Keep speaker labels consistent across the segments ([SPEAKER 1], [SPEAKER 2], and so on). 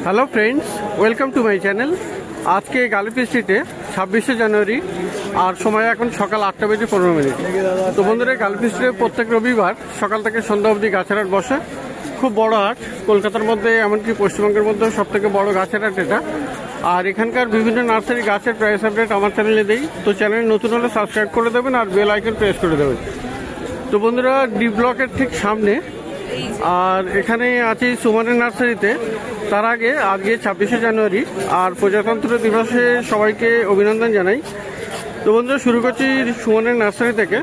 [SPEAKER 1] Hello friends, welcome to my channel. আজকে গালিফি স্ট্রিটে 26শে জানুয়ারি আর সময় এখন সকাল 8:15। তো বন্ধুরা, গালিফি স্ট্রিটে প্রত্যেক রবিবার সকাল থেকে সন্ধ্যা অবধি গাছের হাট বসে। খুব বড় হাট, কলকাতার মধ্যে এমনকি পশ্চিমবঙ্গের মধ্যে সবথেকে বড় গাছের হাট এটা। আর এখানকার বিভিন্ন নার্সারি গাছের প্রাইস আপডেট আমার চ্যানেলে দেই। তো চ্যানেল নতুন হলে সাবস্ক্রাইব করে দেবেন আর বেল আইকন প্রেস করে দেবেন। তো বন্ধুরা, ডি ব্লকের ঠিক সামনে আর এখানে আছে সুমনের নার্সারিতে। তার আগে আজকে 26শে জানুয়ারি আর প্রজাতন্ত্র দিবসে সবাইকে অভিনন্দন জানাই। তো বন্ধুরা, শুরু করছি সুমনের নার্সারি থেকে।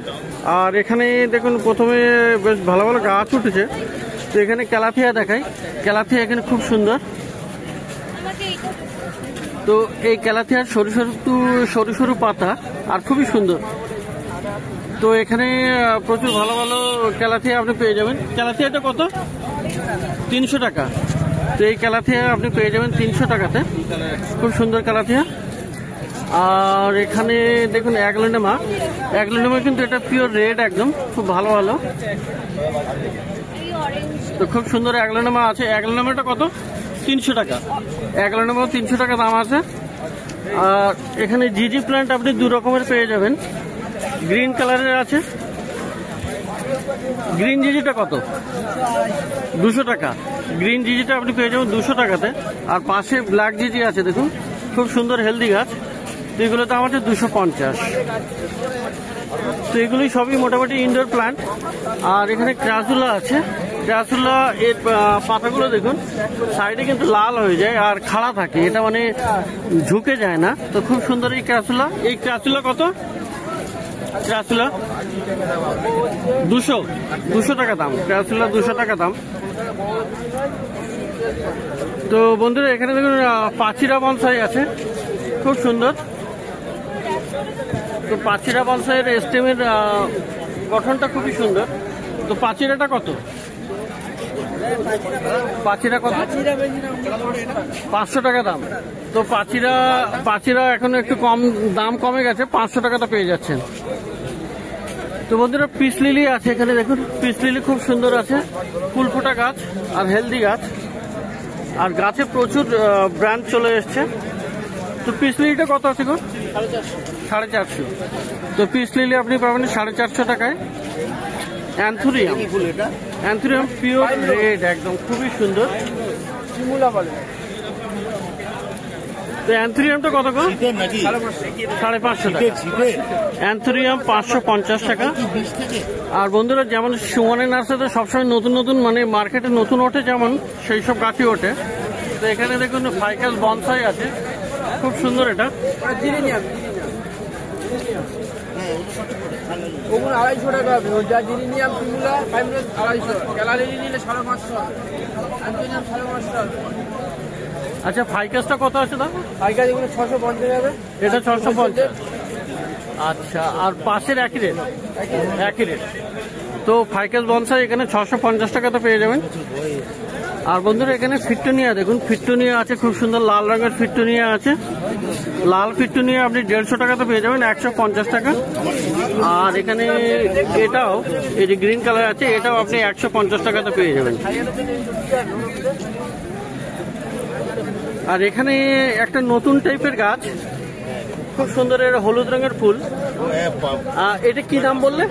[SPEAKER 1] আর এখানে দেখুন, প্রথমে বেশ ভালো ভালো গাছ উঠেছে। তো এখানে ক্যালাথিয়া দেখাই। ক্যালাথিয়া এখানে খুব সুন্দর। তো এই ক্যালাথিয়ার সরু সরু পাতা আর খুবই সুন্দর। তো এখানে প্রচুর ভালো ভালো ক্যালাথিয়া আপনি পেয়ে যাবেন। ক্যালাথিয়াটা কত? 300 টাকা। তো এই ক্যালাথিয়া আপনি পেয়ে যাবেন 300 টাকাতে। খুব সুন্দর ক্যালাথিয়া। আর এখানে দেখুন অ্যাগলোনেমা কিন্তু এটা পিওর রেড, একদম খুব ভালো ভালো। তো খুব সুন্দর অ্যাগলোনেমা আছে। অ্যাগলোনেমাটা কত? 300 টাকা। অ্যাগলোনেমা 300 টাকা দাম আছে। আর এখানে জিজি প্ল্যান্ট আপনি দু রকমের পেয়ে যাবেন। গ্রিন কালারের আছে। গ্রিন জিজিটা কত? 200 টাকা। গ্রিন জিজিটা আপনি পেয়ে যাবেন 200 টাকাতে। আর পাশে ব্ল্যাক জিজি আছে, দেখুন খুব সুন্দর হেলদি গাছ। তো এগুলো দাম আছে 250। তো এগুলি সবই মোটামুটি ইনডোর প্ল্যান্ট। আর এখানে ক্রাসুলা আছে। ক্রাসুলা এর পাতাগুলো দেখুন সাইডে কিন্তু লাল হয়ে যায় আর খাড়া থাকে, এটা মানে ঝুঁকে যায় না। তো খুব সুন্দর এই ক্রাসুলা। এই ক্রাসুলা কত? ক্রাসুলা 200 টাকা দাম। ক্রাসুলা 200 টাকা দাম। তো বন্ধুরা, এখানে দেখুন পাচিরা বনসাই আছে, খুব সুন্দর। তো পাচিরা বনসাইয়ের স্টেমের গঠনটা খুবই সুন্দর। তো পাচিরাটা কত? পাচিরা কত? 500 টাকা দাম। তো পাচিরা এখন একটু কম দাম কমে গেছে, 500 টাকাটা পেয়ে যাচ্ছেন। তো বন্ধুরা, পিস লিলি আছে এখানে, দেখুন পিস লিলি খুব সুন্দর আছে। ফুল ফোটা গাছ আর হেলদি গাছ। আর গাছে প্রচুর ব্রাঞ্চ চলে এসছে। তো পিস লিলিটা কত আছে গো? 450। তো পিস লিলি আপনি পাবেন 450 টাকায়। অ্যান্থুরিয়াম পিওর রেড, একদম খুবই সুন্দর। তো অ্যান্থুরিয়ামটা কত গো? 550 টাকা। অ্যান্থুরিয়াম 550 টাকা। আর বন্ধুরা, যেমন সুমনের নার্সারিতে সবসময় নতুন নতুন মানে মার্কেটে নতুন ওঠে, যেমন সেই সব গাছই ওঠে। তো এখানে দেখুন ফাইকাস বনসাই আছে, খুব সুন্দর। এটা
[SPEAKER 2] ওগুলো 250 টাকা হবে। যা জিরিনিয়াম পিমুলা 250, ক্যালারি নিলে 550, অ্যান্থোনিয়াম 550।
[SPEAKER 1] আচ্ছা, ফাইকাসটা কত আছে দাম?
[SPEAKER 2] ফাইকাস এগুলো 650 হবে।
[SPEAKER 1] এটা 650। আচ্ছা, আর পাশের একই রেট। তো ফাইকাস বনসাই এখানে 650 টাকাতে পেয়ে যাবেন। আর বন্ধুরা, এখানে ফিট্টোনিয়া দেখুন, ফিট্টোনিয়া আছে খুব সুন্দর, লাল রঙের ফিট্টোনিয়া আছে। লাল ফিট্টোনিয়া আপনি 150 টাকাতে পেয়ে যাবেন, 150 টাকা। আর এখানে এটাও, এই যে গ্রিন কালার আছে, এটাও আপনি 150 টাকাতে পেয়ে যাবেন। আর এখানে একটা নতুন টাইপের গাছ, খুব সুন্দর, এর হলুদ রঙের ফুল। এটা কি দাম বললে?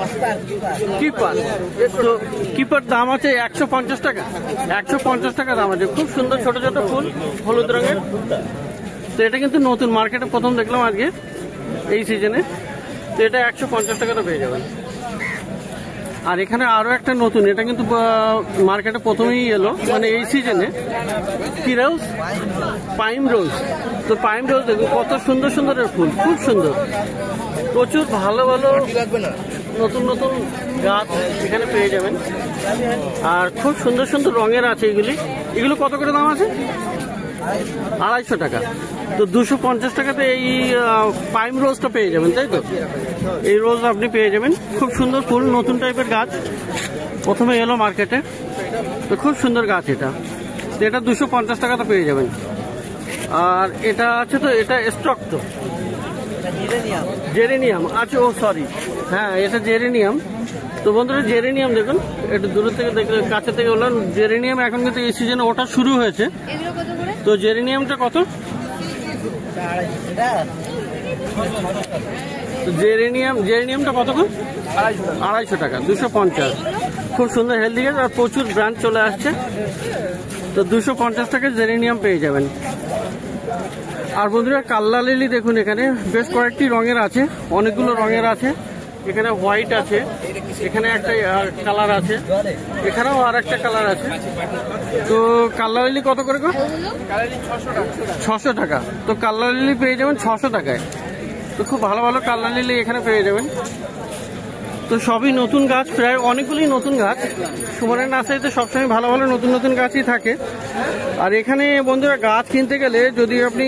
[SPEAKER 1] কিপার। তো কিপার দাম আছে 150 টাকা। 150 টাকা দাম আছে। খুব সুন্দর ছোট ছোট ফুল, হলুদ রঙের। তো এটা কিন্তু নতুন, মার্কেটে প্রথম দেখলাম আজকে এই সিজনে। তো এটা 150 টাকাটা পেয়ে যাবেন। আর এখানে আরো একটা নতুন, এটা কিন্তু মার্কেটে প্রথমেই এলো মানে এই সিজনে। কি রোজ? পাইম রোজ। তো পাইম রোজ দেখুন কত সুন্দর সুন্দর ফুল, খুব সুন্দর। প্রচুর ভালো ভালো নতুন নতুন গাছ এখানে পেয়ে যাবেন। আর খুব সুন্দর সুন্দর রঙের আছে এগুলো কত করে দাম আছে? 250 টাকা। তো 250 টাকাতে এই পাইম রোজটা পেয়ে যাবেন, তাই তো? এই রোজ আপনি পেয়ে যাবেন, খুব সুন্দর ফুল, নতুন টাইপের গাছ, প্রথমে এলো মার্কেটে। তো খুব সুন্দর গাছ এটা। তো এটা 250 টাকাতে পেয়ে যাবেন। আর এটা আছে, তো এটা স্টক, তো জেরেনিয়াম আছে। ও সরি, হ্যাঁ এটা জেরেনিয়াম। তো বন্ধুরা জেরেনিয়াম দেখুন, একটু দূর থেকে দেখলে, কাছে থেকে বললাম জেরেনিয়াম এখন কিন্তু এই সিজনে ওটা শুরু হয়েছে। তো জেরেনিয়ামটা কত? জেরেনিয়ামটা কত? 250 টাকা, 250। খুব সুন্দর হেলদি গাছ আর প্রচুর ব্রাঞ্চ চলে আসছে। তো 250 টাকা জেরেনিয়াম পেয়ে যাবেন। আর বন্ধুরা কাল্লা লিলি দেখুন, এখানে বেশ কয়েকটি রঙের আছে, অনেকগুলো রঙের আছে। এখানে হোয়াইট আছে, এখানে একটা কালার আছে, এখানেও আর একটা কালার আছে। তো কাল্লা লিলি কত করে গো? 600 টাকা। তো কাল্লা লিলি পেয়ে যাবেন 600 টাকায়। তো খুব ভালো ভালো কাল্লা লিলি এখানে পেয়ে যাবেন। তো সবই নতুন গাছ, প্রায় অনেকগুলি নতুন গাছ। সুমনের নার্সারিতে সবসময় ভালো ভালো নতুন নতুন গাছই থাকে। আর এখানে বন্ধুরা গাছ কিনতে গেলে যদি আপনি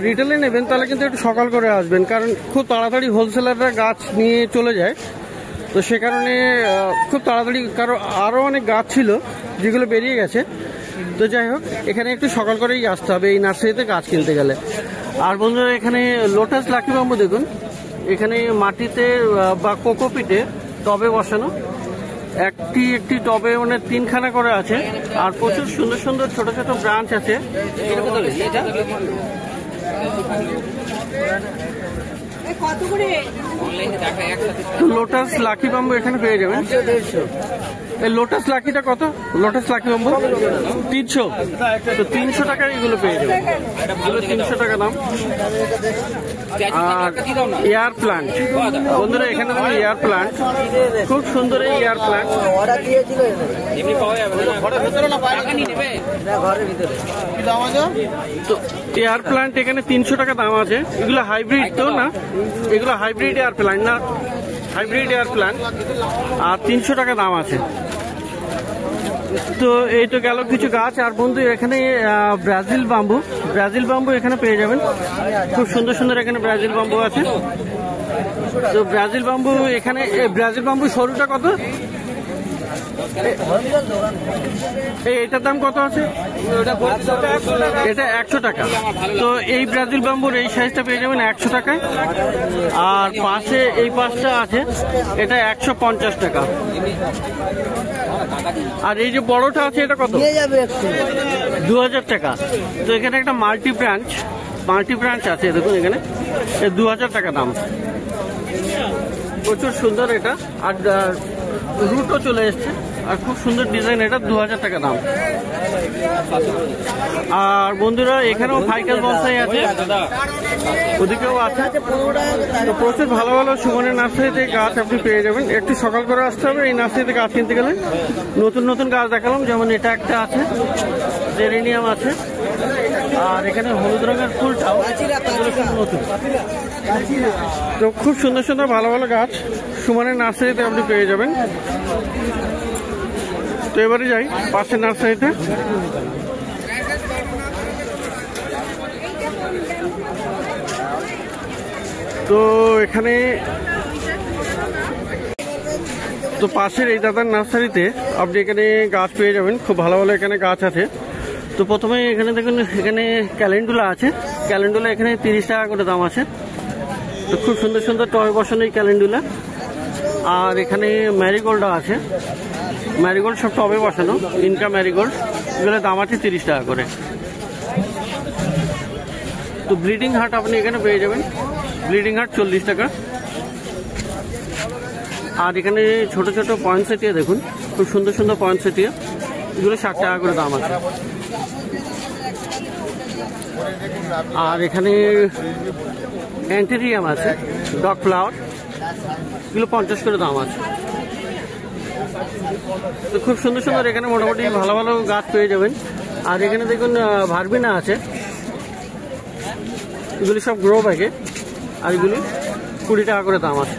[SPEAKER 1] রিটেলে নেবেন তাহলে কিন্তু একটু সকাল করে আসবেন, কারণ খুব তাড়াতাড়ি হোলসেলাররা গাছ নিয়ে চলে যায়। তো সে কারণে খুব তাড়াতাড়ি, কারণ আরও অনেক গাছ ছিল যেগুলো বেরিয়ে গেছে। তো যাই হোক, এখানে একটু সকাল করেই আসতে হবে এই নার্সারিতে গাছ কিনতে গেলে। আর বন্ধুরা এখানে লোটাস লাকি বাম্বু দেখুন, এখানে মাটিতে বা কোকোপিটে টবে বসানো, একটি টবে মানে 3খানা করে আছে। আর প্রচুর সুন্দর সুন্দর ছোট ছোট ব্রাঞ্চ আছে। লোটাস লাকি বাম্বু এখানে পেয়ে যাবেন। এই লোটাস লাকিটা কত? Lotus lucky bamboo 300। তো 300 টাকায় এগুলো পেয়ে যাবেন, এগুলো 300 টাকা দাম। আর এয়ার প্লান্ট বন্ধুরা, এখানে দেখুন এয়ার প্লান্ট, খুব সুন্দর এই এয়ার প্লান্ট। তো এয়ার প্লান্ট এখানে 300 টাকা দাম আছে। এগুলো হাইব্রিড তো না, এগুলো হাইব্রিড এয়ার প্লান্ট না, হাইব্রিড এয়ার প্লান্ট। আর 300 টাকা দাম আছে। তো এই তো গেল কিছু গাছ। আর বন্ধু এখানে ব্রাজিল বাম্বু এখানে পেয়ে যাবেন, খুব সুন্দর সুন্দর এখানে ব্রাজিল বাম্বু আছে। তো ব্রাজিল বাম্বু এখানে, ব্রাজিল বাম্বু সরুটা কত? এটার দাম কত আছে? এটা 100 টাকা। তো এই ব্রাজিল বাম্বুর এই সাইজটা পেয়ে যাবেন 100 টাকায়। আর পাশে এই পাশটা আছে, এটা 150 টাকা। আর এই যে বড়টা আছে এটা কত? 2000 টাকা। তো এখানে একটা মাল্টি ব্রাঞ্চ আছে দেখুন, এখানে 2000 টাকা দাম। প্রচুর সুন্দর এটা, আর রুটও চলে এসছে, আর খুব সুন্দর ডিজাইন। এটা 2000 টাকা দাম। আর বন্ধুরা এখানেও ফাইকাল বনসাই আছে, ওদিকেও আছে। তো প্রচুর ভালো ভালো সুমনের নার্সারিতে গাছ আপনি পেয়ে যাবেন। একটু সকাল করে আসতে হবে এই নার্সারিতে গাছ কিনতে গেলে। নতুন নতুন গাছ দেখালাম, যেমন এটা একটা আছে, জেরেনিয়াম আছে। আর এখানে হলুদ রঙের ফুলটাও নতুন। তো খুব সুন্দর সুন্দর ভালো ভালো গাছ সুমনের নার্সারিতে আপনি পেয়ে যাবেন। তো এবারে যাই পাশের নার্সারিতে। তো এখানে তো পাশের এই দাদার নার্সারিতে আপনি এখানে গাছ পেয়ে যাবেন, খুব ভালো ভালো এখানে গাছ আছে। তো প্রথমে এখানে দেখুন, এখানে ক্যালেন্ডুলা আছে। ক্যালেন্ডুলা এখানে 30 টাকা করে দাম আছে। তো খুব সুন্দর সুন্দর টবে বসানো এই ক্যালেন্ডুলা। আর এখানে ম্যারিগোল্ড আছে, ম্যারিগোল্ড সব টবে বসানো, ইনকা ম্যারিগোল্ড, এগুলোর দাম আছে 30 টাকা করে। তো ব্লিডিং হার্ট আপনি এখানে পেয়ে যাবেন, ব্লিডিং হার্ট 40 টাকা। আর এখানে ছোট ছোট পয়েন্টসেটিয়া দেখুন, খুব সুন্দর সুন্দর পয়েন্টসেটিয়া, এগুলো 60 টাকা করে দাম আছে। আর এখানে অ্যান্টেরিয়াম আছে, ডগ ফ্লাওয়ার, এগুলো 50 করে দাম আছে। তো খুব সুন্দর সুন্দর এখানে মোটামুটি ভালো ভালো গাছ পেয়ে যাবেন। আর এখানে দেখুন ভার্বিনা আছে, এগুলি সব গ্রো ব্যাগে, আর এগুলি 20 টাকা করে দাম আছে।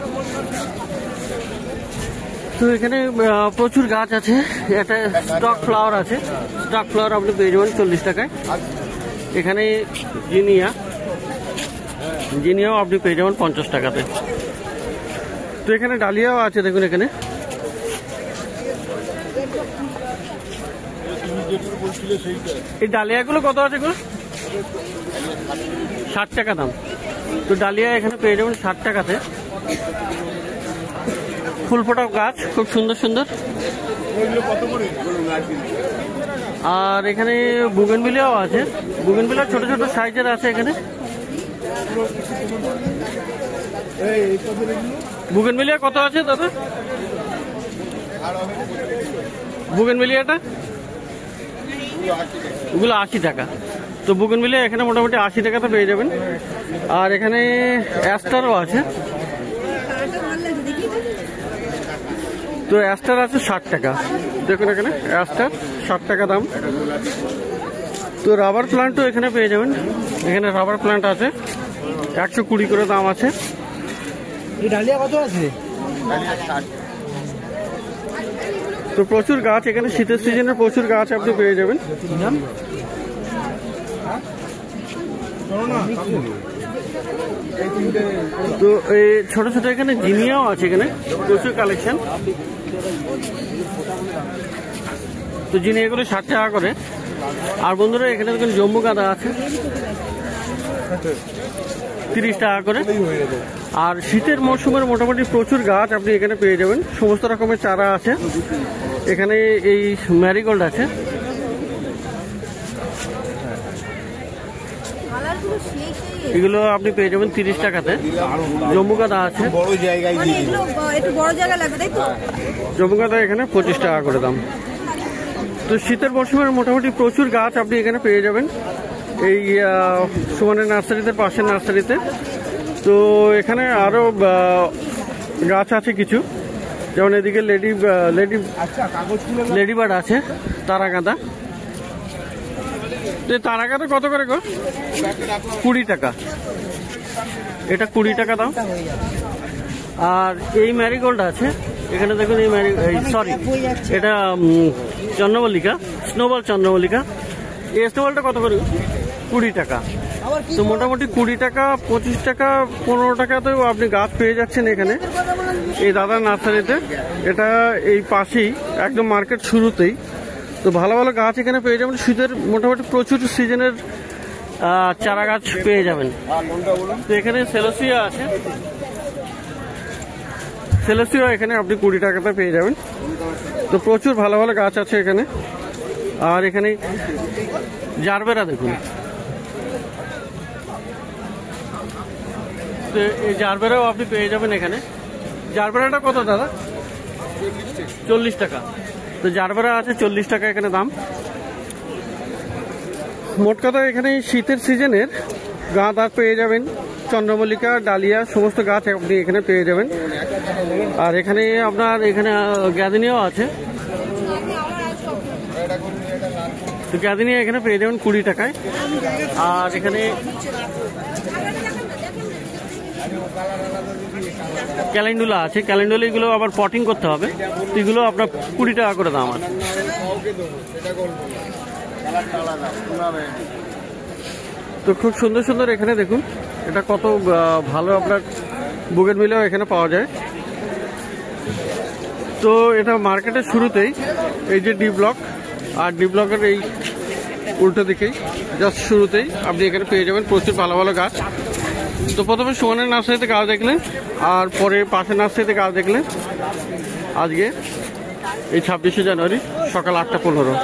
[SPEAKER 1] তো এখানে প্রচুর গাছ আছে। একটা স্টক ফ্লাওয়ার আছে, স্টক ফ্লাওয়ার আপনি পেয়ে যাবেন 40 টাকায়। এখানে জিনিয়াও আপনি পেয়ে যাবেন 50 টাকাতে। তো এখানে ডালিয়াও আছে দেখুন, এখানে এই ডালিয়াগুলো কত আছে গো? 60 টাকা দাম। তো ডালিয়া এখানে পেয়ে যাবেন 60 টাকাতে। ফুল ফোটা গাছ, খুব সুন্দর সুন্দর। আর এখানে বুগেনভিলিয়াও আছে, বুগেনভিলিয়া ছোট ছোট সাইজের আছে এখানে। বুগেনভিলিয়া কত আছে দাদা? বুগেনভিলিয়াটা ওগুলো 80 টাকা। তো বুগেনভিলিয়া এখানে মোটামুটি 80 টাকাতে পেয়ে যাবেন। আর এখানে অ্যাস্টারও আছে, তো অ্যাস্টার আছে 60 টাকা। দেখুন এখানে অ্যাস্টার 60 টাকা দাম। তো রাবার প্লান্টও এখানে পেয়ে যাবেন, এখানে রাবার প্লান্ট আছে 120 করে দাম আছে।
[SPEAKER 2] ডালিয়া কত আছে?
[SPEAKER 1] তো প্রচুর গাছ এখানে, শীতের সিজনে প্রচুর গাছ আপনি পেয়ে যাবেন। তো এই ছোট ছোট এখানে জিনিয়াও আছে, এখানে প্রচুর কালেকশন। তো জিনিয়াগুলো 60 টাকা করে। আর বন্ধুরা এখানে দেখুন জম্বু গাঁদা আছে 30 টাকা করে। আর শীতের মরশুমের মোটামুটি প্রচুর গাছ আপনি এখানে পেয়ে যাবেন, সমস্ত রকমের চারা আছে এখানে। এই ম্যারিগোল্ড আছে, এগুলো আপনি পেয়ে যাবেন 30 টাকাতে। জম্বু গাঁদা আছে, জম্বু গাঁদা এখানে 25 টাকা করে দাম। তো শীতের মরশুমের মোটামুটি প্রচুর গাছ আপনি এখানে পেয়ে যাবেন এই সুমনের নার্সারিতে, পাশের নার্সারিতে। তো এখানে আরো গাছ আছে কিছু, যেমন এদিকে লেডিবার্ড আছে, তারা গাঁদা। তারা গাঁদা কত করে গো? 20 টাকা, এটা 20 টাকা দাম। আর এই ম্যারিগোল্ড আছে এখানে দেখুন, এই সরি এটা চন্দ্রমল্লিকা, স্নোবল চন্দ্রমল্লিকা। এই স্নোবলটা কত করে? 20 টাকা। তো মোটামুটি 20 টাকা, 25 টাকা, 15 টাকাতেও আপনি গাছ পেয়ে যাচ্ছেন এখানে এই দাদার নার্সারিতে। এটা এই পাশেই, একদম মার্কেট শুরুতেই। তো ভালো ভালো গাছ এখানে পেয়ে যাবেন, শীতের মোটামুটি প্রচুর সিজনের চারা গাছ পেয়ে যাবেন। তো এখানে সেলোসিয়া আছে, সেলোসিয়া এখানে আপনি 20 টাকাতে পেয়ে যাবেন। তো প্রচুর ভালো ভালো গাছ আছে এখানে। আর এখানে জারবেরা দেখুন, তো এই জারবেরাও আপনি পেয়ে যাবেন এখানে। জারবেরাটা কত দাদা? 40 টাকা। তো জারবেরা আছে 40 টাকা এখানে দাম। মোট কথা এখানে শীতের সিজনের গাঁদা পেয়ে যাবেন, চন্দ্রমল্লিকা, ডালিয়া, সমস্ত গাছ আপনি এখানে পেয়ে যাবেন। আর এখানে আপনার এখানে গ্যাদিনিয়াও আছে, তো গ্যাদিনিয়া এখানে পেয়ে যাবেন 20 টাকায়। আর এখানে ক্যালেন্ডুলা আছে, ক্যালেন্ডুলা এগুলো আবার পটিং করতে হবে, এগুলো আপনার 20 টাকা করে দাম আছে। তো খুব সুন্দর সুন্দর এখানে দেখুন, এটা কত ভালো আপনার বুগেনভিলিয়াও এখানে পাওয়া যায়। তো এটা মার্কেটের শুরুতেই, এই যে ডি ব্লক, আর ডি ব্লকের এই উল্টো দিকেই জাস্ট শুরুতেই আপনি এখানে পেয়ে যাবেন প্রচুর ভালো ভালো গাছ। তো প্রথমে সুমনের নার্সারিতে গাছ দেখলেন, আর পরে পাশের নার্সারিতে গাছ দেখলেন। আজকে এই 26শে জানুয়ারি সকাল 8টা 15।